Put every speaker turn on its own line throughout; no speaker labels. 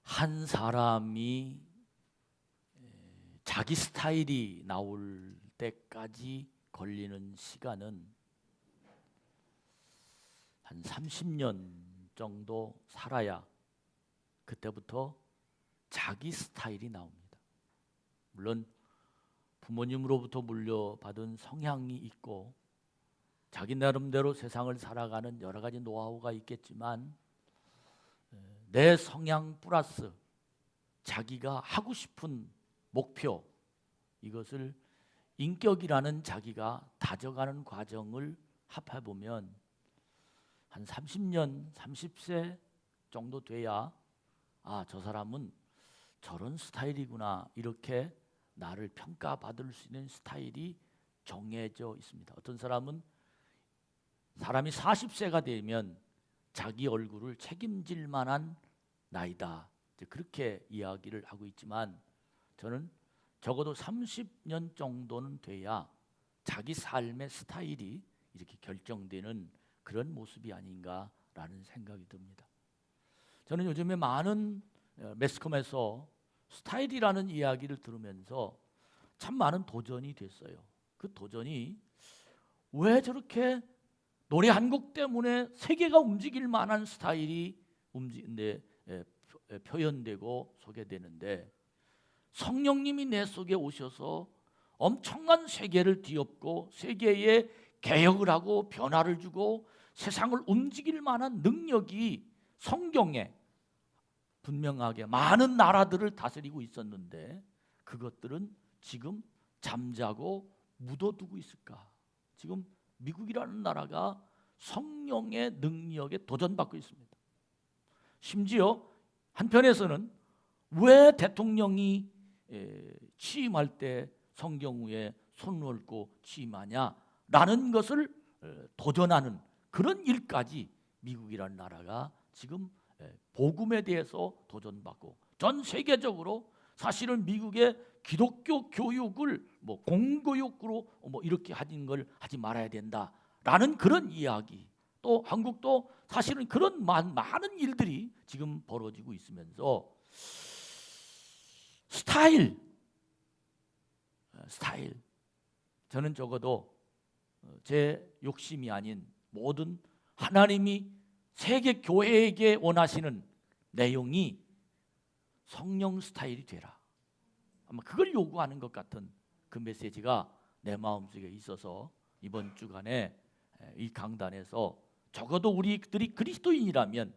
한 사람이 자기 스타일이 나올 때까지 걸리는 시간은 한 30년 정도 살아야 그때부터 자기 스타일이 나옵니다. 물론 부모님으로부터 물려받은 성향이 있고 자기 나름대로 세상을 살아가는 여러 가지 노하우가 있겠지만 내 성향 플러스 자기가 하고 싶은 목표, 이것을 인격이라는 자기가 다져가는 과정을 합해보면 한 30년, 30세 정도 돼야 저 사람은 저런 스타일이구나, 이렇게 나를 평가받을 수 있는 스타일이 정해져 있습니다. 어떤 사람이 40세가 되면 자기 얼굴을 책임질 만한 나이다, 그렇게 이야기를 하고 있지만 저는 적어도 30년 정도는 돼야 자기 삶의 스타일이 이렇게 결정되는 그런 모습이 아닌가라는 생각이 듭니다. 저는 요즘에 많은 매스컴에서 스타일이라는 이야기를 들으면서 참 많은 도전이 됐어요. 그 도전이 왜 저렇게 노래 한 곡 때문에 세계가 움직일 만한 스타일이 표현되고 소개되는데, 성령님이 내 속에 오셔서 엄청난 세계를 뒤엎고 세계에 개혁을 하고 변화를 주고 세상을 움직일 만한 능력이 성경에 분명하게 많은 나라들을 다스리고 있었는데 그것들은 지금 잠자고 묻어두고 있을까? 지금 미국이라는 나라가 성령의 능력에 도전받고 있습니다. 심지어 한편에서는 왜 대통령이 취임할 때 성경 위에 손을 얹고 취임하냐라는 것을 도전하는 그런 일까지 미국이라는 나라가 지금 복음에 대해서 도전받고, 전 세계적으로 사실은 미국의 기독교 교육을 공교육으로 이렇게 하는 걸 하지 말아야 된다라는 그런 이야기, 또 한국도 사실은 그런 많은 일들이 지금 벌어지고 있으면서 스타일, 저는 적어도 제 욕심이 아닌 모든 하나님이 세계 교회에게 원하시는 내용이 성령 스타일이 되라, 아마 그걸 요구하는 것 같은 그 메시지가 내 마음속에 있어서 이번 주간에 이 강단에서 적어도 우리들이 그리스도인이라면,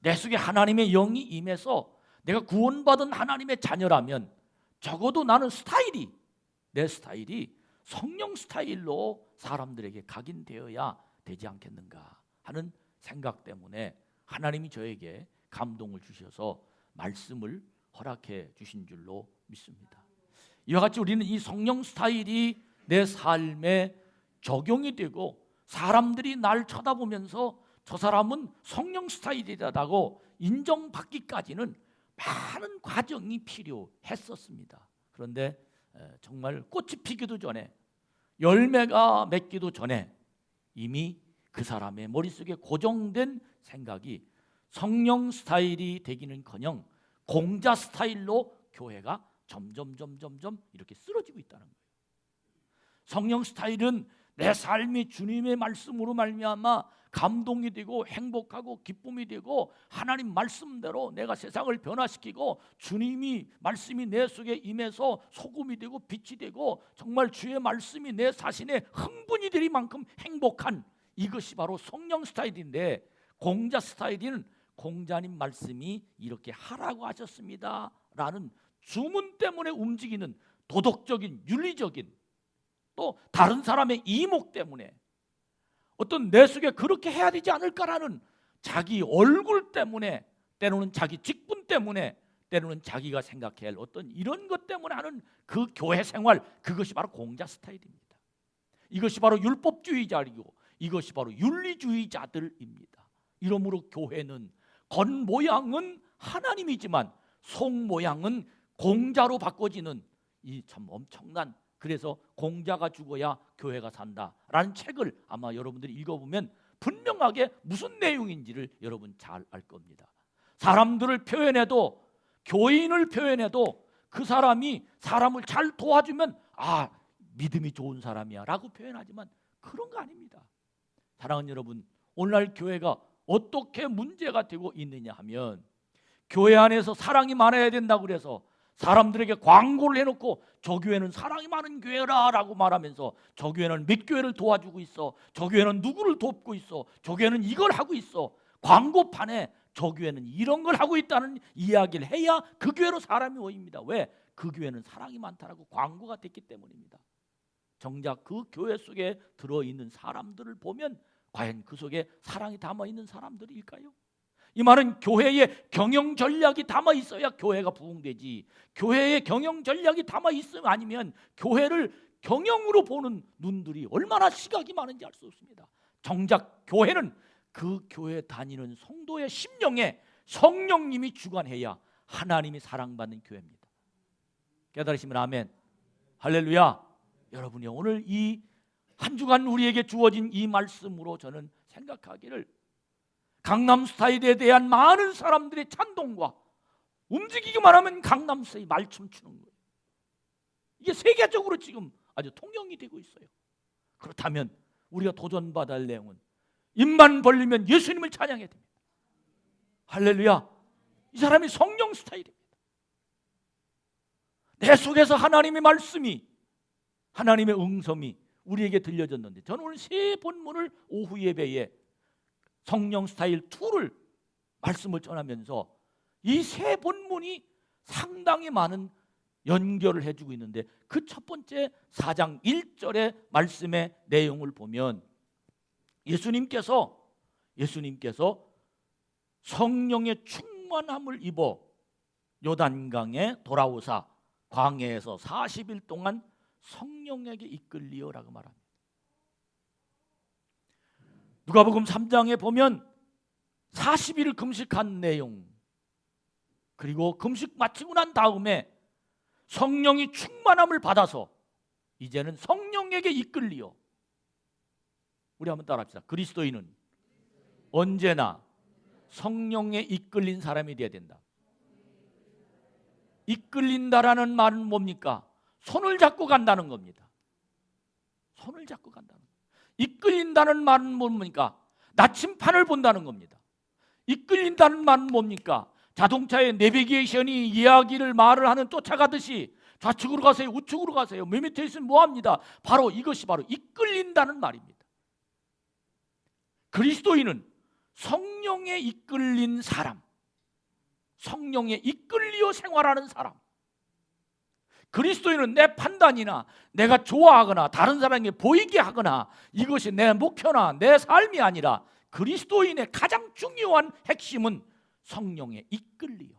내 속에 하나님의 영이 임해서 내가 구원받은 하나님의 자녀라면 적어도 나는 내 스타일이 성령 스타일로 사람들에게 각인되어야 되지 않겠는가 하는 생각 때문에 하나님이 저에게 감동을 주셔서 말씀을 허락해 주신 줄로 믿습니다. 이와 같이 우리는 이 성령 스타일이 내 삶에 적용이 되고 사람들이 날 쳐다보면서 저 사람은 성령 스타일이라고 인정받기까지는 많은 과정이 필요했었습니다. 그런데 정말 꽃이 피기도 전에, 열매가 맺기도 전에 이미 그 사람의 머릿속에 고정된 생각이 성령 스타일이 되기는커녕 공자 스타일로 교회가 점점 이렇게 쓰러지고 있다는 거예요. 성령 스타일은 내 삶이 주님의 말씀으로 말미암아 감동이 되고 행복하고 기쁨이 되고 하나님 말씀대로 내가 세상을 변화시키고 주님이 말씀이 내 속에 임해서 소금이 되고 빛이 되고 정말 주의 말씀이 내 자신의 흥분이 될 만큼 행복한, 이것이 바로 성령 스타일인데, 공자 스타일은 공자님 말씀이 이렇게 하라고 하셨습니다 라는 주문 때문에 움직이는 도덕적인, 윤리적인, 또 다른 사람의 이목 때문에 어떤 내 속에 그렇게 해야 되지 않을까라는 자기 얼굴 때문에, 때로는 자기 직분 때문에, 때로는 자기가 생각해야 할 어떤 이런 것 때문에 하는 그 교회 생활, 그것이 바로 공자 스타일입니다. 이것이 바로 율법주의자이고 이것이 바로 윤리주의자들입니다. 이러므로 교회는 겉모양은 하나님이지만 속모양은 공자로 바꿔지는 이 참 엄청난, 그래서 공자가 죽어야 교회가 산다라는 책을 아마 여러분들이 읽어보면 분명하게 무슨 내용인지를 여러분 잘 알 겁니다. 사람들을 표현해도 교인을 표현해도 그 사람이 사람을 잘 도와주면 믿음이 좋은 사람이야 라고 표현하지만 그런 거 아닙니다. 사랑하는 여러분, 오늘날 교회가 어떻게 문제가 되고 있느냐 하면 교회 안에서 사랑이 많아야 된다고 그래서 사람들에게 광고를 해놓고 저 교회는 사랑이 많은 교회라 라고 말하면서 저 교회는 몇 교회를 도와주고 있어, 저 교회는 누구를 돕고 있어, 저 교회는 이걸 하고 있어, 광고판에 저 교회는 이런 걸 하고 있다는 이야기를 해야 그 교회로 사람이 모입니다. 왜? 그 교회는 사랑이 많다라고 광고가 됐기 때문입니다. 정작 그 교회 속에 들어있는 사람들을 보면 과연 그 속에 사랑이 담아있는 사람들일까요? 이 말은 교회의 경영 전략이 담아 있어야 교회가 부흥되지, 교회의 경영 전략이 담아 있으면 아니면 교회를 경영으로 보는 눈들이 얼마나 시각이 많은지 알 수 없습니다. 정작 교회는 그 교회 다니는 성도의 심령에 성령님이 주관해야 하나님이 사랑받는 교회입니다. 깨달으시면 아멘. 할렐루야. 여러분이 오늘 이 한 주간 우리에게 주어진 이 말씀으로 저는 생각하기를 강남스타일에 대한 많은 사람들의 찬동과 움직이기만 하면 강남스타일 말춤 추는 거예요. 이게 세계적으로 지금 아주 통용이 되고 있어요. 그렇다면 우리가 도전받아야 할 내용은 입만 벌리면 예수님을 찬양해야 됩니다. 할렐루야. 이 사람이 성령 스타일입니다. 내 속에서 하나님의 말씀이, 하나님의 응성이 우리에게 들려졌는데 저는 오늘 세 본문을 오후 예배에 성령 스타일 2를 말씀을 전하면서 이 세 본문이 상당히 많은 연결을 해주고 있는데 그 첫 번째 4장 1절의 말씀의 내용을 보면 예수님께서 성령의 충만함을 입어 요단강에 돌아오사 광야에서 40일 동안 성령에게 이끌리어라고 말합니다. 누가복음 3장에 보면 40일을 금식한 내용, 그리고 금식 마치고 난 다음에 성령이 충만함을 받아서 이제는 성령에게 이끌리어. 우리 한번 따라합시다. 그리스도인은 언제나 성령에 이끌린 사람이 되어야 된다. 이끌린다라는 말은 뭡니까? 손을 잡고 간다는 겁니다. 손을 잡고 간다는 겁니다. 이끌린다는 말은 뭡니까? 나침판을 본다는 겁니다. 이끌린다는 말은 뭡니까? 자동차의 내비게이션이 이야기를 말을 하는 쫓아가듯이 좌측으로 가세요, 우측으로 가세요, 몇 밑에 있으면 뭐합니다. 바로 이것이 바로 이끌린다는 말입니다. 그리스도인은 성령에 이끌린 사람, 성령에 이끌리어 생활하는 사람. 그리스도인은 내 판단이나 내가 좋아하거나 다른 사람에게 보이게 하거나 이것이 내 목표나 내 삶이 아니라 그리스도인의 가장 중요한 핵심은 성령에 이끌리어.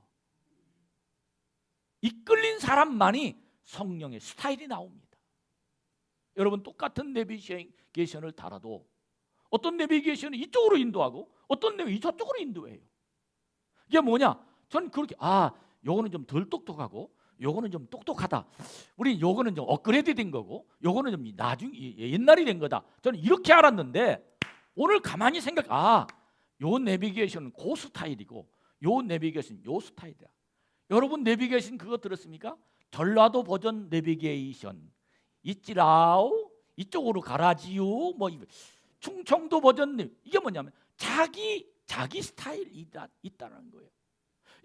이끌린 사람만이 성령의 스타일이 나옵니다. 여러분, 똑같은 내비게이션을 달아도 어떤 내비게이션은 이쪽으로 인도하고 어떤 내비게이션이 저쪽으로 인도해요. 이게 뭐냐? 전 그렇게 요거는 좀 덜 똑똑하고 요거는 좀 똑똑하다. 우리 요거는 좀 업그레이드 된 거고 요거는 좀 나중에 옛날이 된 거다. 저는 이렇게 알았는데 오늘 가만히 요 내비게이션은 그 스타일이고 요 내비게이션은 요 스타일이야. 여러분 내비게이션 그거 들었습니까? 전라도 버전 내비게이션 있지라오, 이쪽으로 가라지요. 뭐 충청도 버전 이게 뭐냐면 자기 스타일이 있다는 거예요.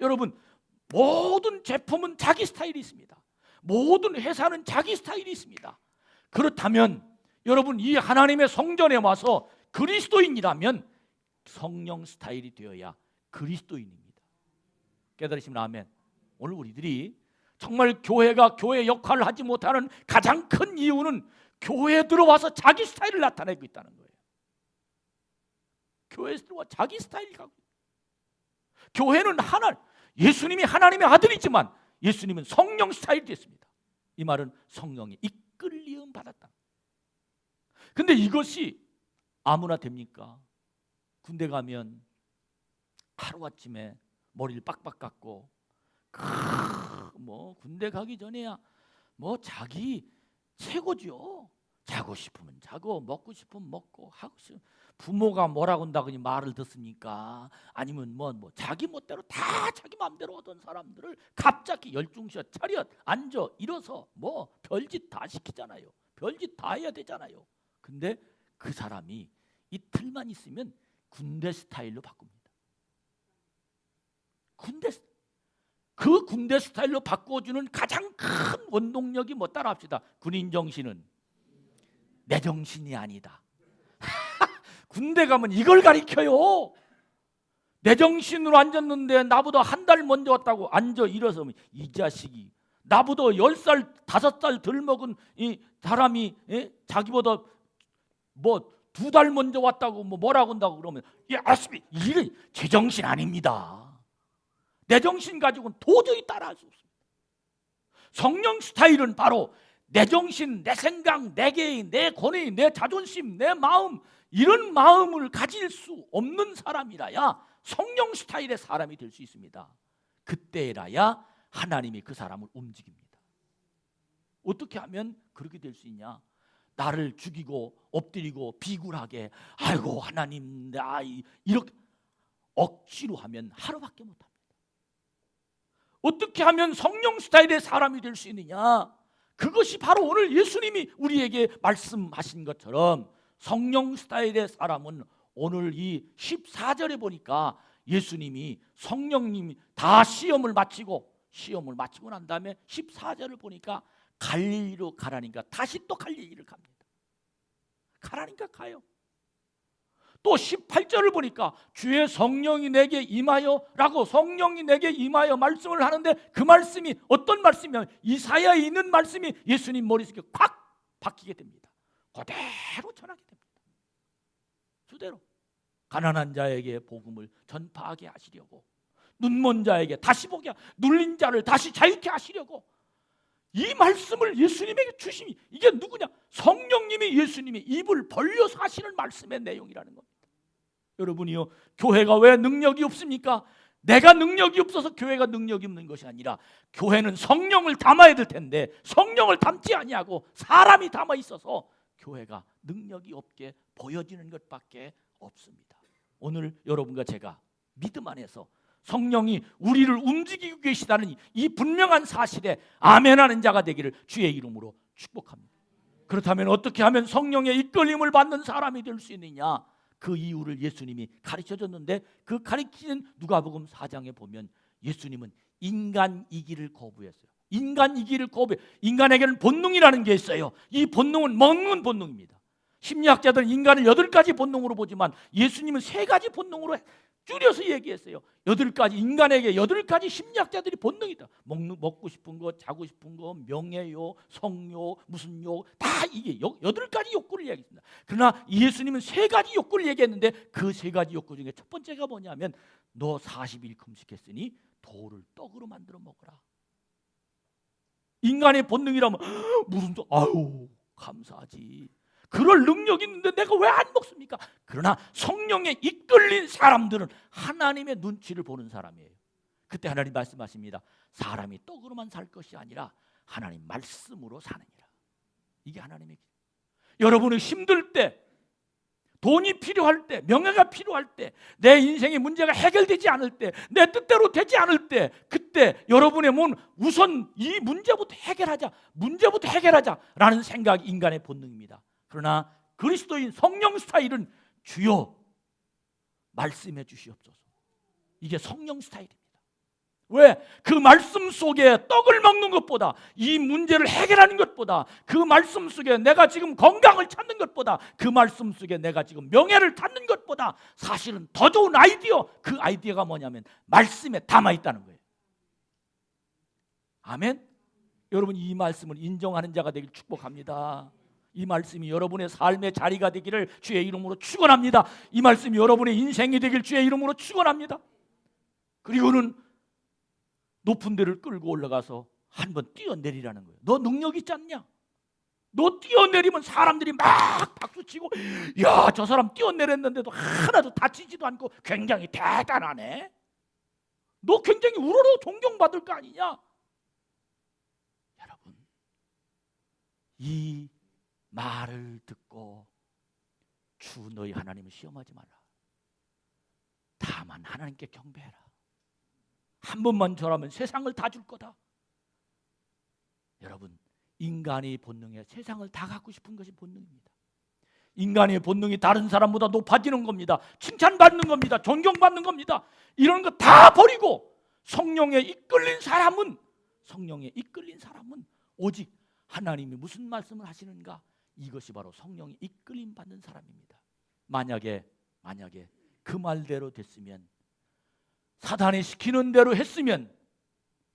여러분, 모든 제품은 자기 스타일이 있습니다. 모든 회사는 자기 스타일이 있습니다. 그렇다면 여러분, 이 하나님의 성전에 와서 그리스도인이라면 성령 스타일이 되어야 그리스도인입니다. 깨달으시면 아멘. 오늘 우리들이 정말 교회가 교회 역할을 하지 못하는 가장 큰 이유는 교회에 들어와서 자기 스타일을 나타내고 있다는 거예요. 교회에 들어와 자기 스타일을 갖고 있어요. 교회는 예수님이 하나님의 아들이지만 예수님은 성령 스타일이 됐습니다. 이 말은 성령이 이끌리음 받았다. 근데 이것이 아무나 됩니까? 군대 가면 하루아침에 머리를 빡빡 깎고 군대 가기 전에야 자기 최고죠. 자고 싶으면 자고 먹고 싶으면 먹고 하고 싶으면 부모가 뭐라고 한다더니 말을 듣습니까? 아니면 뭐 자기 멋대로 다 자기 마음대로 하던 사람들을 갑자기 열중시어 차렷 앉아 일어서 뭐 별짓 다 시키잖아요. 별짓 다 해야 되잖아요. 근데 그 사람이 이 틀만 있으면 군대 스타일로 바꿉니다. 그 군대 스타일로 바꿔주는 가장 큰 원동력이 뭐 따라 합시다. 군인 정신은 내 정신이 아니다. 군대 가면 이걸 가리켜요. 내 정신으로 앉았는데 나보다 한 달 먼저 왔다고 앉아 일어서면 이 자식이 나보다 10살 5살 덜 먹은 이 사람이 자기보다 뭐 2달 먼저 왔다고 뭐라고 한다고 그러면 알았습니다. 이게 제 정신 아닙니다. 내 정신 가지고는 도저히 따라할 수 없습니다. 성령 스타일은 바로 내 정신, 내 생각, 내 개인, 내 권위, 내 자존심, 내 마음 이런 마음을 가질 수 없는 사람이라야 성령 스타일의 사람이 될 수 있습니다. 그때라야 하나님이 그 사람을 움직입니다. 어떻게 하면 그렇게 될 수 있냐? 나를 죽이고 엎드리고 비굴하게 아이고 하나님 나 이렇게 억지로 하면 하루밖에 못합니다. 어떻게 하면 성령 스타일의 사람이 될 수 있느냐? 그것이 바로 오늘 예수님이 우리에게 말씀하신 것처럼 성령 스타일의 사람은 오늘 이 14절에 보니까 예수님이 성령님이 다 시험을 마치고 난 다음에 14절을 보니까 갈릴리로 가라니까 다시 또 갈릴리를 갑니다. 가라니까 가요. 또 18절을 보니까 주의 성령이 내게 임하여 라고 성령이 내게 임하여 말씀을 하는데 그 말씀이 어떤 말씀이냐면 이사야에 있는 말씀이 예수님 머릿속에 콱 박히게 됩니다. 그대로 전하게 됩니다. 그대로 가난한 자에게 복음을 전파하게 하시려고 눈먼 자에게 다시 보게 눌린 자를 다시 자유케 하시려고 이 말씀을 예수님에게 주심이 이게 누구냐? 성령님이 예수님이 입을 벌려서 하시는 말씀의 내용이라는 겁니다. 여러분이요, 교회가 왜 능력이 없습니까? 내가 능력이 없어서 교회가 능력이 없는 것이 아니라 교회는 성령을 담아야 될 텐데 성령을 담지 아니하고 사람이 담아 있어서 교회가 능력이 없게 보여지는 것밖에 없습니다. 오늘 여러분과 제가 믿음 안에서 성령이 우리를 움직이고 계시다는 이 분명한 사실에 아멘하는 자가 되기를 주의 이름으로 축복합니다. 그렇다면 어떻게 하면 성령의 이끌림을 받는 사람이 될 수 있느냐? 그 이유를 예수님이 가르쳐줬는데 그 가르치는 누가복음 4장에 보면 예수님은 인간이기를 거부했어요. 인간이기를 거부해. 인간에게는 본능이라는 게 있어요. 이 본능은 먹는 본능입니다. 심리학자들은 인간을 8가지 본능으로 보지만 예수님은 3가지 본능으로 줄여서 얘기했어요. 8가지 인간에게 8가지 심리학자들이 본능이다. 먹고 싶은 거, 자고 싶은 거, 명예요, 성요, 무슨 요, 다 이게 8가지 욕구를 얘기했습니다. 그러나 예수님은 3가지 욕구를 얘기했는데 그 3가지 욕구 중에 첫 번째가 뭐냐면 너 40일 금식했으니 돌을 떡으로 만들어 먹어라. 인간의 본능이라면 무슨 아유 감사하지. 그럴 능력이 있는데 내가 왜 안 먹습니까? 그러나 성령에 이끌린 사람들은 하나님의 눈치를 보는 사람이에요. 그때 하나님 말씀하십니다. 사람이 떡으로만 살 것이 아니라 하나님 말씀으로 사느니라. 이게 하나님의 길. 여러분이 힘들 때, 돈이 필요할 때, 명예가 필요할 때, 내 인생의 문제가 해결되지 않을 때, 내 뜻대로 되지 않을 때, 그때 여러분의 몸은 우선 이 문제부터 해결하자라는 생각이 인간의 본능입니다. 그러나 그리스도인 성령 스타일은 주여 말씀해 주시옵소서. 이게 성령 스타일입니다. 왜? 그 말씀 속에 떡을 먹는 것보다 이 문제를 해결하는 것보다 그 말씀 속에 내가 지금 건강을 찾는 것보다 그 말씀 속에 내가 지금 명예를 찾는 것보다 사실은 더 좋은 아이디어, 그 아이디어가 뭐냐면 말씀에 담아있다는 거예요. 아멘? 여러분 이 말씀을 인정하는 자가 되길 축복합니다. 이 말씀이 여러분의 삶의 자리가 되기를 주의 이름으로 축원합니다. 이 말씀이 여러분의 인생이 되길 주의 이름으로 축원합니다. 그리고는 높은 데를 끌고 올라가서 한번 뛰어내리라는 거예요. 너 능력 있지 않냐? 너 뛰어내리면 사람들이 막 박수치고 야, 저 사람 뛰어내렸는데도 하나도 다치지도 않고 굉장히 대단하네. 너 굉장히 우러러 존경받을 거 아니냐? 여러분, 이 말을 듣고 주 너희 하나님을 시험하지 마라. 다만 하나님께 경배해라. 한 번만 절하면 세상을 다 줄 거다. 여러분, 인간의 본능에 세상을 다 갖고 싶은 것이 본능입니다. 인간의 본능이 다른 사람보다 높아지는 겁니다. 칭찬받는 겁니다. 존경받는 겁니다. 이런 거 다 버리고 성령에 이끌린 사람은 오직 하나님이 무슨 말씀을 하시는가, 이것이 바로 성령이 이끌림 받는 사람입니다. 만약에 그 말대로 됐으면, 사단이 시키는 대로 했으면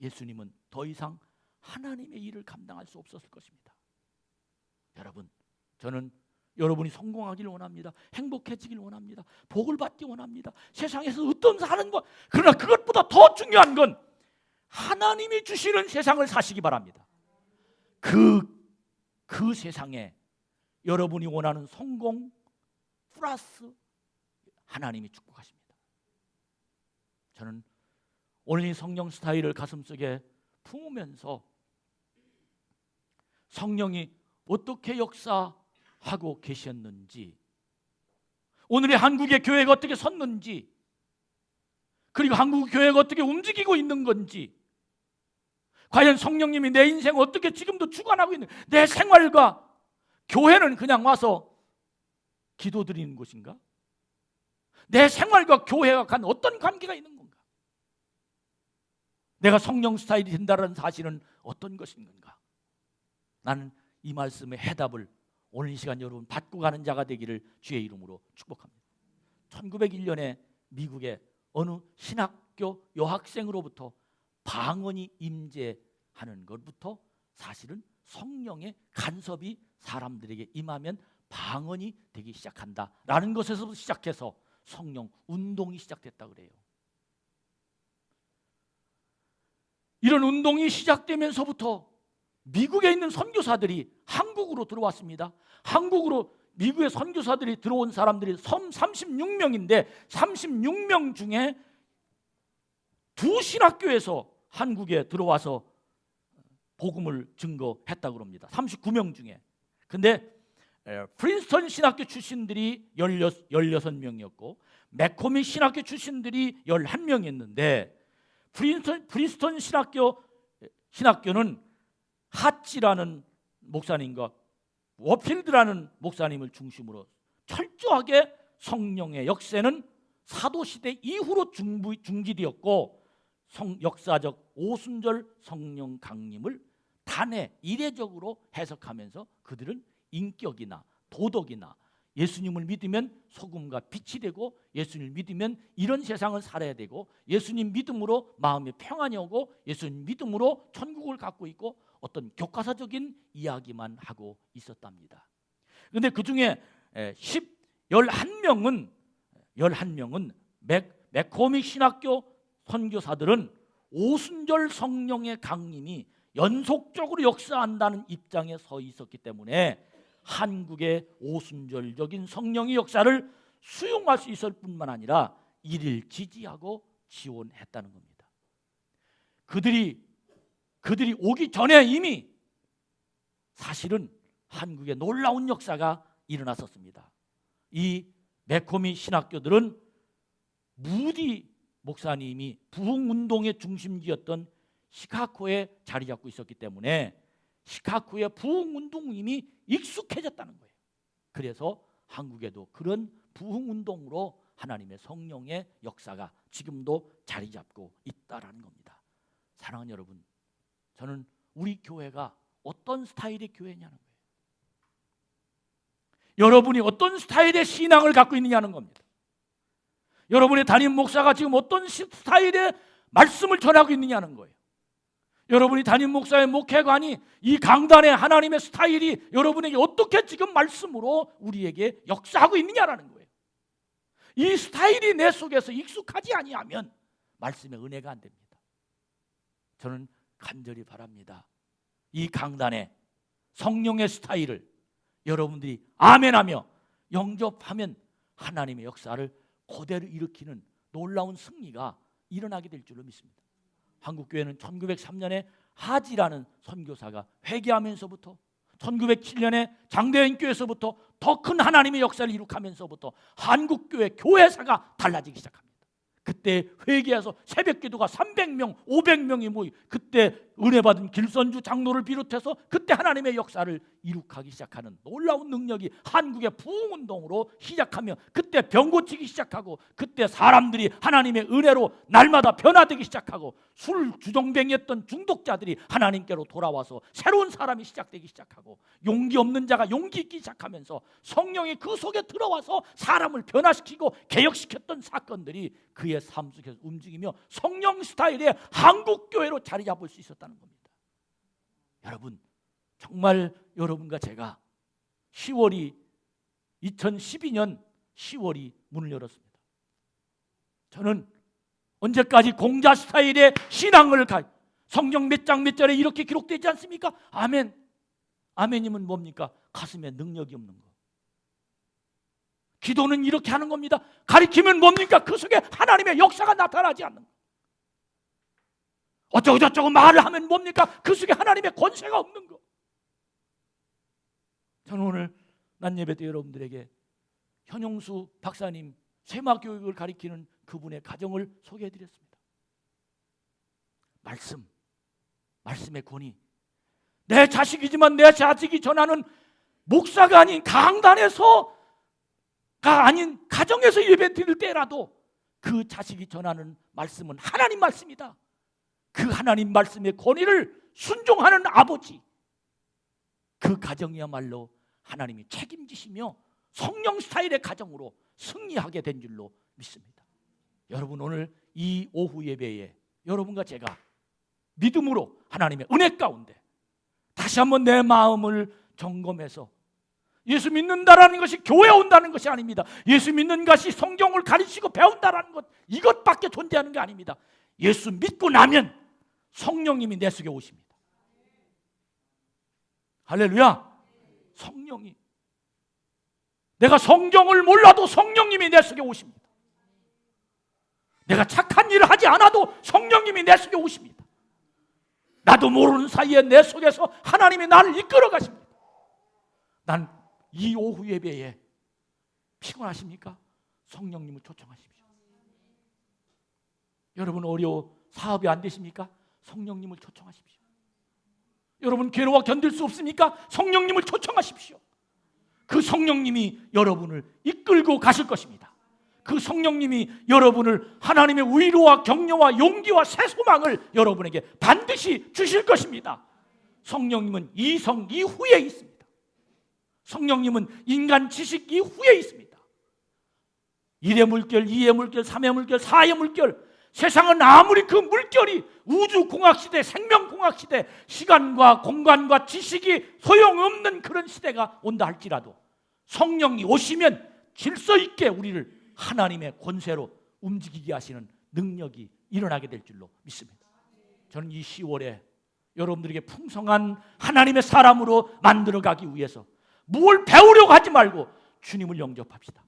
예수님은 더 이상 하나님의 일을 감당할 수 없었을 것입니다. 여러분, 저는 여러분이 성공하기를 원합니다. 행복해지기를 원합니다. 복을 받기 원합니다. 세상에서 어떤 사는 것, 그러나 그것보다 더 중요한 건 하나님이 주시는 세상을 사시기 바랍니다. 그 세상에 여러분이 원하는 성공 플러스 하나님이 축복하십니다. 저는 오늘 이 성령 스타일을 가슴속에 품으면서 성령이 어떻게 역사하고 계셨는지, 오늘의 한국의 교회가 어떻게 섰는지, 그리고 한국 교회가 어떻게 움직이고 있는 건지, 과연 성령님이 내 인생을 어떻게 지금도 주관하고 있는, 내 생활과 교회는 그냥 와서 기도드리는 곳인가? 내 생활과 교회가 간 어떤 관계가 있는 건가? 내가 성령 스타일이 된다는 사실은 어떤 것인 건가? 나는 이 말씀의 해답을 오늘 이 시간 여러분 받고 가는 자가 되기를 주의 이름으로 축복합니다. 1901년에 미국의 어느 신학교 여학생으로부터 방언이 임재하는 것부터 사실은 성령의 간섭이 사람들에게 임하면 방언이 되기 시작한다라는 것에서 시작해서 성령 운동이 시작됐다 그래요. 이런 운동이 시작되면서부터 미국에 있는 선교사들이 한국으로 들어왔습니다. 미국의 선교사들이 들어온 사람들이 36명인데 36명 중에 두 신학교에서 한국에 들어와서 복음을 증거했다고 합니다. 39명 중에. 근데 프린스턴 신학교 출신들이 16명이었고 맥코미 신학교 출신들이 11명이었는데 프린스턴 신학교는 하치라는 목사님과 워필드라는 목사님을 중심으로 철저하게 성령의 역사는 사도시대 이후로 중지되었고 역사적 오순절 성령 강림을 단회 이례적으로 해석하면서 그들은 인격이나 도덕이나 예수님을 믿으면 소금과 빛이 되고 예수님을 믿으면 이런 세상을 살아야 되고 예수님 믿음으로 마음에 평안이 오고 예수님 믿음으로 천국을 갖고 있고 어떤 교과서적인 이야기만 하고 있었답니다. 그런데 그 중에 11명은 맥코미 신학교 선교사들은 오순절 성령의 강림이 연속적으로 역사한다는 입장에 서 있었기 때문에 한국의 오순절적인 성령의 역사를 수용할 수 있을 뿐만 아니라 이를 지지하고 지원했다는 겁니다. 그들이 오기 전에 이미 사실은 한국에 놀라운 역사가 일어났었습니다. 이 맥코미 신학교들은 무디 목사님이 부흥운동의 중심지였던 시카고에 자리 잡고 있었기 때문에 시카고의 부흥운동이 이미 익숙해졌다는 거예요. 그래서 한국에도 그런 부흥운동으로 하나님의 성령의 역사가 지금도 자리 잡고 있다는 겁니다. 사랑하는 여러분, 저는 우리 교회가 어떤 스타일의 교회냐는 거예요. 여러분이 어떤 스타일의 신앙을 갖고 있느냐는 겁니다. 여러분의 담임 목사가 지금 어떤 스타일의 말씀을 전하고 있느냐는 거예요. 여러분이 담임 목사의 목회관이 이 강단의 하나님의 스타일이 여러분에게 어떻게 지금 말씀으로 우리에게 역사하고 있느냐라는 거예요. 이 스타일이 내 속에서 익숙하지 아니하면 말씀의 은혜가 안 됩니다. 저는 간절히 바랍니다. 이 강단의 성령의 스타일을 여러분들이 아멘하며 영접하면 하나님의 역사를 그대로 일으키는 놀라운 승리가 일어나게 될 줄로 믿습니다. 한국교회는 1903년에 하지라는 선교사가 회개하면서부터 1907년에 장대현 교회에서부터 더 큰 하나님의 역사를 이룩하면서부터 한국교회 교회사가 달라지기 시작합니다. 그때 회개해서 새벽기도가 300명, 500명이 모이 그때 은혜 받은 길선주 장로를 비롯해서 그때 하나님의 역사를 이룩하기 시작하는 놀라운 능력이 한국의 부흥운동으로 시작하며 그때 병 고치기 시작하고 그때 사람들이 하나님의 은혜로 날마다 변화되기 시작하고 술 주정뱅이였던 중독자들이 하나님께로 돌아와서 새로운 사람이 시작되기 시작하고 용기 없는 자가 용기 있기 시작하면서 성령이 그 속에 들어와서 사람을 변화시키고 개혁시켰던 사건들이 그의 삶 속에서 움직이며 성령 스타일의 한국교회로 자리 잡을 수 있었다는 겁니다. 여러분, 정말 여러분과 제가 2012년 10월이 문을 열었습니다. 저는 언제까지 공자 스타일의 신앙을 성경 몇 장 몇 절에 이렇게 기록되지 않습니까? 아멘. 아멘이면 뭡니까? 가슴에 능력이 없는 거. 기도는 이렇게 하는 겁니다. 가리키면 뭡니까? 그 속에 하나님의 역사가 나타나지 않는 거. 어쩌고 저쩌고 말을 하면 뭡니까? 그 속에 하나님의 권세가 없는 거. 저는 오늘 낮예배 때 여러분들에게 현용수 박사님 쇠마교육을 가리키는 그분의 가정을 소개해드렸습니다. 말씀의 권위. 내 자식이지만 내 자식이 전하는 목사가 아닌 강단에서가 아닌 가정에서 예배 드릴 때라도 그 자식이 전하는 말씀은 하나님 말씀이다. 그 하나님 말씀의 권위를 순종하는 아버지, 그 가정이야말로 하나님이 책임지시며 성령 스타일의 가정으로 승리하게 된 줄로 믿습니다. 여러분, 오늘 이 오후 예배에 여러분과 제가 믿음으로 하나님의 은혜 가운데 다시 한번 내 마음을 점검해서 예수 믿는다라는 것이 교회에 온다는 것이 아닙니다. 예수 믿는 것이 성경을 가르치고 배운다라는 것, 이것밖에 존재하는 게 아닙니다. 예수 믿고 나면 성령님이 내 속에 오십니다. 할렐루야. 성령이, 내가 성경을 몰라도 성령님이 내 속에 오십니다. 내가 착한 일을 하지 않아도 성령님이 내 속에 오십니다. 나도 모르는 사이에 내 속에서 하나님이 나를 이끌어 가십니다. 난 이 오후 예배에 피곤하십니까? 성령님을 초청하십시오. 여러분 어려워 사업이 안 되십니까? 성령님을 초청하십시오. 여러분 괴로워 견딜 수 없습니까? 성령님을 초청하십시오. 그 성령님이 여러분을 이끌고 가실 것입니다. 그 성령님이 여러분을 하나님의 위로와 격려와 용기와 새 소망을 여러분에게 반드시 주실 것입니다. 성령님은 이성 이후에 있습니다. 성령님은 인간 지식 이후에 있습니다. 1의 물결, 2의 물결, 3의 물결, 4의 물결, 세상은 아무리 그 물결이 우주공학시대, 생명공학시대, 시간과 공간과 지식이 소용없는 그런 시대가 온다 할지라도 성령이 오시면 질서 있게 우리를 하나님의 권세로 움직이게 하시는 능력이 일어나게 될 줄로 믿습니다. 저는 이 10월에 여러분들에게 풍성한 하나님의 사람으로 만들어가기 위해서 뭘 배우려고 하지 말고 주님을 영접합시다.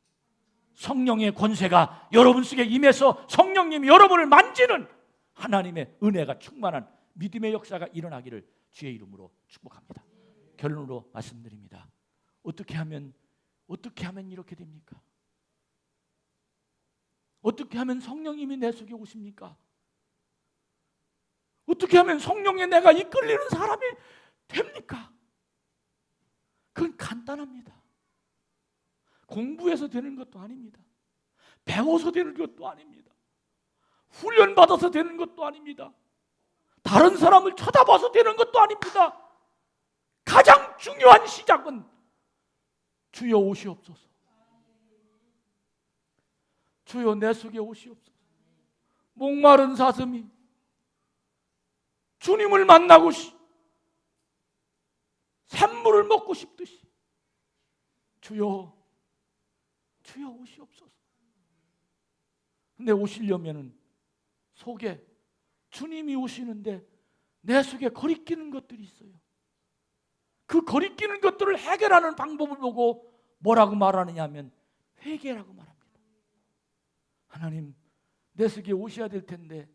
성령의 권세가 여러분 속에 임해서 성령님이 여러분을 만지는 하나님의 은혜가 충만한 믿음의 역사가 일어나기를 주의 이름으로 축복합니다. 결론으로 말씀드립니다. 어떻게 하면 이렇게 됩니까? 어떻게 하면 성령님이 내 속에 오십니까? 어떻게 하면 성령에 내가 이끌리는 사람이 됩니까? 그건 간단합니다. 공부해서 되는 것도 아닙니다. 배워서 되는 것도 아닙니다. 훈련받아서 되는 것도 아닙니다. 다른 사람을 쳐다봐서 되는 것도 아닙니다. 가장 중요한 시작은 주여 오시옵소서. 주여 내 속에 오시옵소서. 목마른 사슴이 주님을 만나고 샘물을 먹고 싶듯이 주여 오시옵소서. 근데 오시려면은 속에 주님이 오시는데 내 속에 거리끼는 것들이 있어요. 그 거리끼는 것들을 해결하는 방법을 보고 뭐라고 말하느냐 하면 회개라고 말합니다. 하나님, 내 속에 오셔야 될 텐데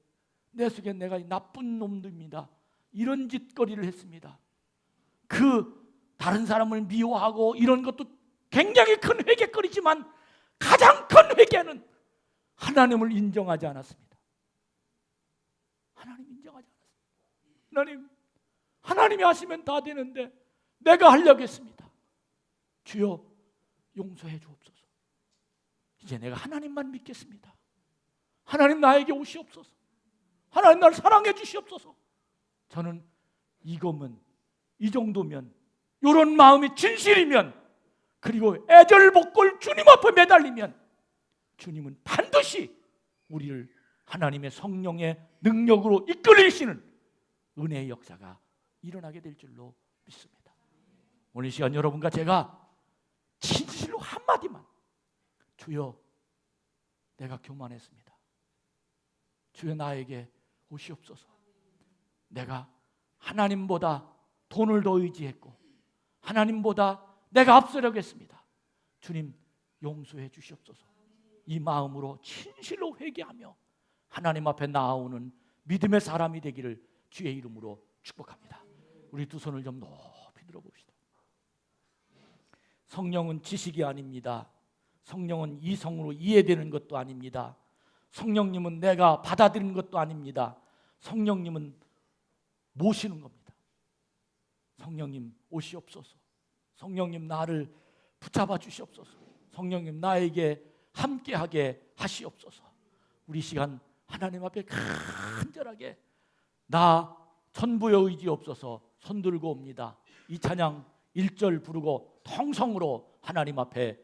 내 속에 내가 나쁜 놈들입니다. 이런 짓거리를 했습니다. 그 다른 사람을 미워하고 이런 것도 굉장히 큰 회개거리지만 가장 큰 회개는 하나님을 인정하지 않았습니다. 하나님 인정하지 않았습니다. 하나님이 하시면 다 되는데 내가 하려고 했습니다. 주여 용서해 주옵소서. 이제 내가 하나님만 믿겠습니다. 하나님 나에게 오시옵소서. 하나님 나를 사랑해 주시옵소서. 저는 이거면, 이 정도면, 이런 마음이 진실이면, 그리고 애절복골 주님 앞에 매달리면 주님은 반드시 우리를 하나님의 성령의 능력으로 이끌리시는 은혜의 역사가 일어나게 될 줄로 믿습니다. 오늘 시간 여러분과 제가 진실로 한마디만, 주여 내가 교만했습니다. 주여 나에게 오시옵소서. 내가 하나님보다 돈을 더 의지했고 하나님보다 내가 앞서려고 했습니다. 주님 용서해 주시옵소서. 이 마음으로 진실로 회개하며 하나님 앞에 나아오는 믿음의 사람이 되기를 주의 이름으로 축복합니다. 우리 두 손을 좀 높이 들어봅시다. 성령은 지식이 아닙니다. 성령은 이성으로 이해되는 것도 아닙니다. 성령님은 내가 받아들이는 것도 아닙니다. 성령님은 모시는 겁니다. 성령님 오시옵소서. 성령님 나를 붙잡아 주시옵소서. 성령님 나에게 함께하게 하시옵소서. 우리 시간 하나님 앞에 간절하게 나 천부의 의지 없어서 손들고 옵니다. 이 찬양 1절 부르고 통성으로 하나님 앞에